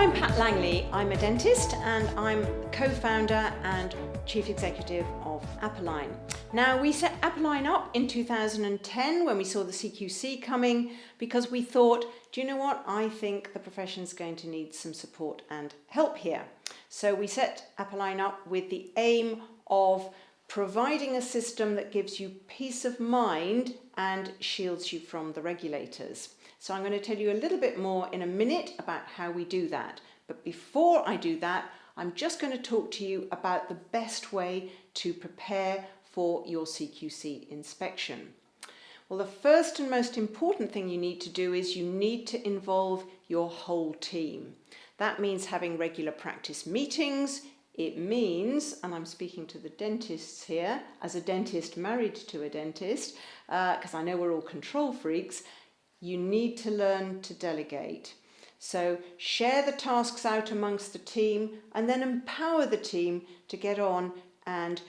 I'm Pat Langley. I'm a dentist and I'm co-founder and chief executive of Apolline. Now, we set Apolline up in 2010 when we saw the CQC coming because we thought, do you know what? I think the profession's going to need some support and help here. So we set Apolline up with the aim of providing a system that gives you peace of mind and shields you from the regulators. So I'm going to tell you a little bit more in a minute about how we do that. But before I do that, I'm just going to talk to you about the best way to prepare for your CQC inspection. Well, the first and most important thing you need to do is you need to involve your whole team. That means having regular practice meetings. It means, and I'm speaking to the dentists here, as a dentist married to a dentist, because I know we're all control freaks, you need to learn to delegate. So share the tasks out amongst the team and then empower the team to get on and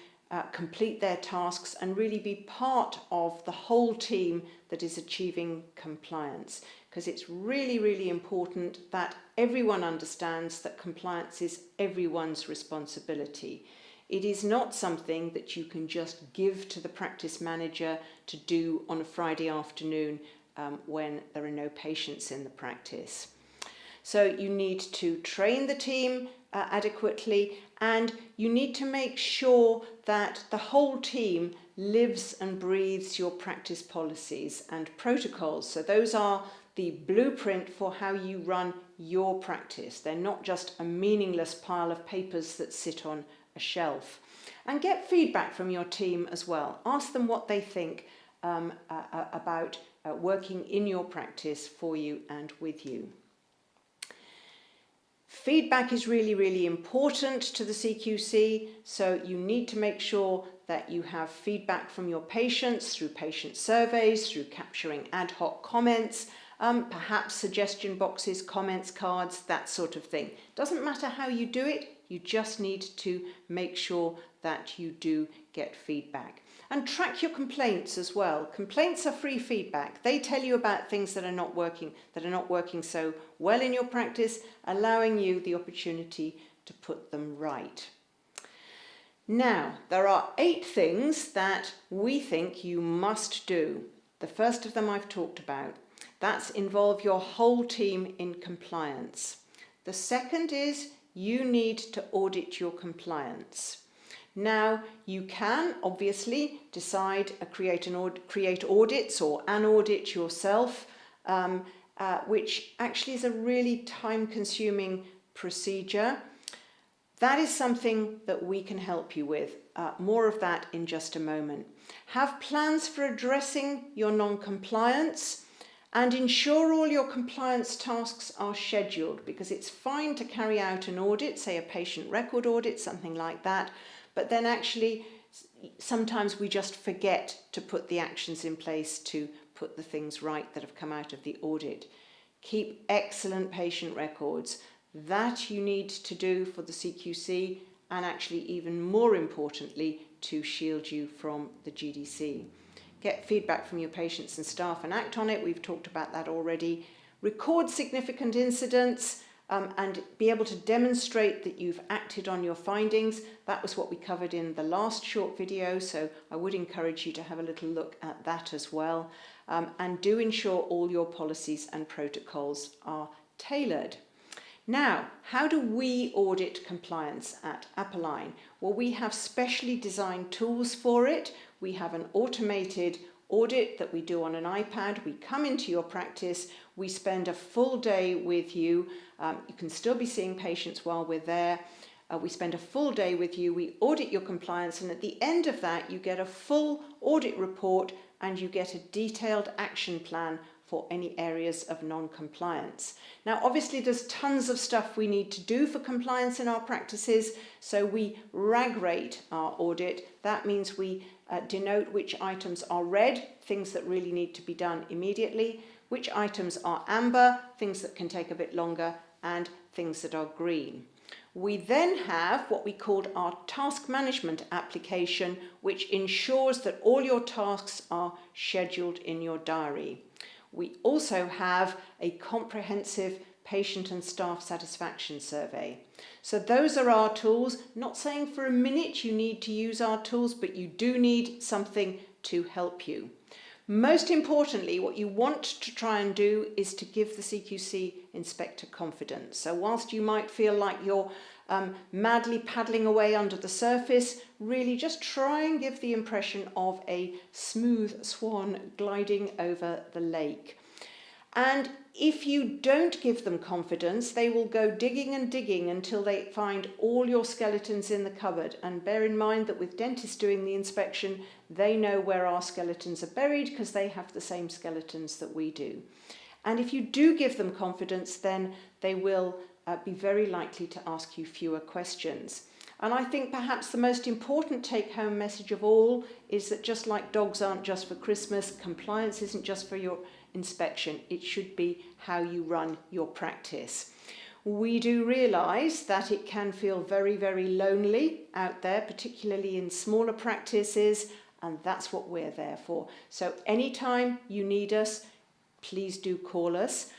complete their tasks and really be part of the whole team that is achieving compliance. Because it's really, really important that everyone understands that compliance is everyone's responsibility. It is not something that you can just give to the practice manager to do on a Friday afternoon when there are no patients in the practice. So you need to train the team adequately, and you need to make sure that the whole team lives and breathes your practice policies and protocols. So those are the blueprint for how you run your practice. They're not just a meaningless pile of papers that sit on a shelf. And get feedback from your team as well. Ask them what they think about working in your practice for you and with you. Feedback is really, really important to the CQC, so you need to make sure that you have feedback from your patients through patient surveys, through capturing ad hoc comments, perhaps suggestion boxes, comments cards, that sort of thing. Doesn't matter how you do it, you just need to make sure that you do get feedback. And track your complaints as well. Complaints are free feedback. They tell you about things that are not working so well in your practice, allowing you the opportunity to put them right. Now, there are 8 things that we think you must do. The first of them I've talked about. That's involve your whole team in compliance. The second is you need to audit your compliance. Now, you can obviously decide create audits or an audit yourself, which actually is a really time-consuming procedure. That is something that we can help you with. More of that in just a moment. Have plans for addressing your non-compliance and ensure all your compliance tasks are scheduled, because it's fine to carry out an audit, say a patient record audit, something like that, but then actually sometimes we just forget to put the actions in place to put the things right that have come out of the audit. Keep excellent patient records. That you need to do for the CQC, and actually even more importantly to shield you from the GDC. Get feedback from your patients and staff and act on it. We've talked about that already. Record significant incidents and be able to demonstrate that you've acted on your findings. That was what we covered in the last short video, so I would encourage you to have a little look at that as well. And do ensure all your policies and protocols are tailored. Now, how do we audit compliance at Apolline? Well, we have specially designed tools for it. We have an automated audit that we do on an iPad. We come into your practice, we spend a full day with you. You can still be seeing patients while we're there. We spend a full day with you, we audit your compliance, and at the end of that you get a full audit report and you get a detailed action plan for any areas of non-compliance. Now, obviously there's tons of stuff we need to do for compliance in our practices, so we RAG rate our audit. That means we denote which items are red, things that really need to be done immediately, which items are amber, things that can take a bit longer, and things that are green. We then have what we called our task management application, which ensures that all your tasks are scheduled in your diary. We also have a comprehensive patient and staff satisfaction survey. So those are our tools. Not saying for a minute you need to use our tools, but you do need something to help you. Most importantly, what you want to try and do is to give the CQC inspector confidence. So whilst you might feel like you're madly paddling away under the surface, really just try and give the impression of a smooth swan gliding over the lake. And if you don't give them confidence, they will go digging and digging until they find all your skeletons in the cupboard. And bear in mind that with dentists doing the inspection, they know where our skeletons are buried because they have the same skeletons that we do. And if you do give them confidence, then they will be very likely to ask you fewer questions. And I think perhaps the most important take-home message of all is that just like dogs aren't just for Christmas, compliance isn't just for your inspection. It should be how you run your practice. We do realise that it can feel very, very lonely out there, particularly in smaller practices, and that's what we're there for. So anytime you need us, please do call us.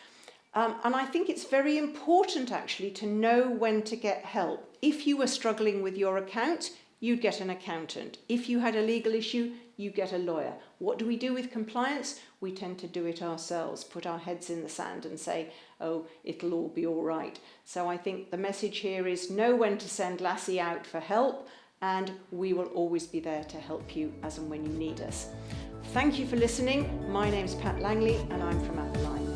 And I think it's very important actually to know when to get help. If you were struggling with your account, you'd get an accountant. If you had a legal issue, you get a lawyer. What do we do with compliance? We tend to do it ourselves, put our heads in the sand and say, oh, it'll all be all right. So I think the message here is know when to send Lassie out for help, and we will always be there to help you as and when you need us. Thank you for listening. My name's Pat Langley and I'm from Apolline.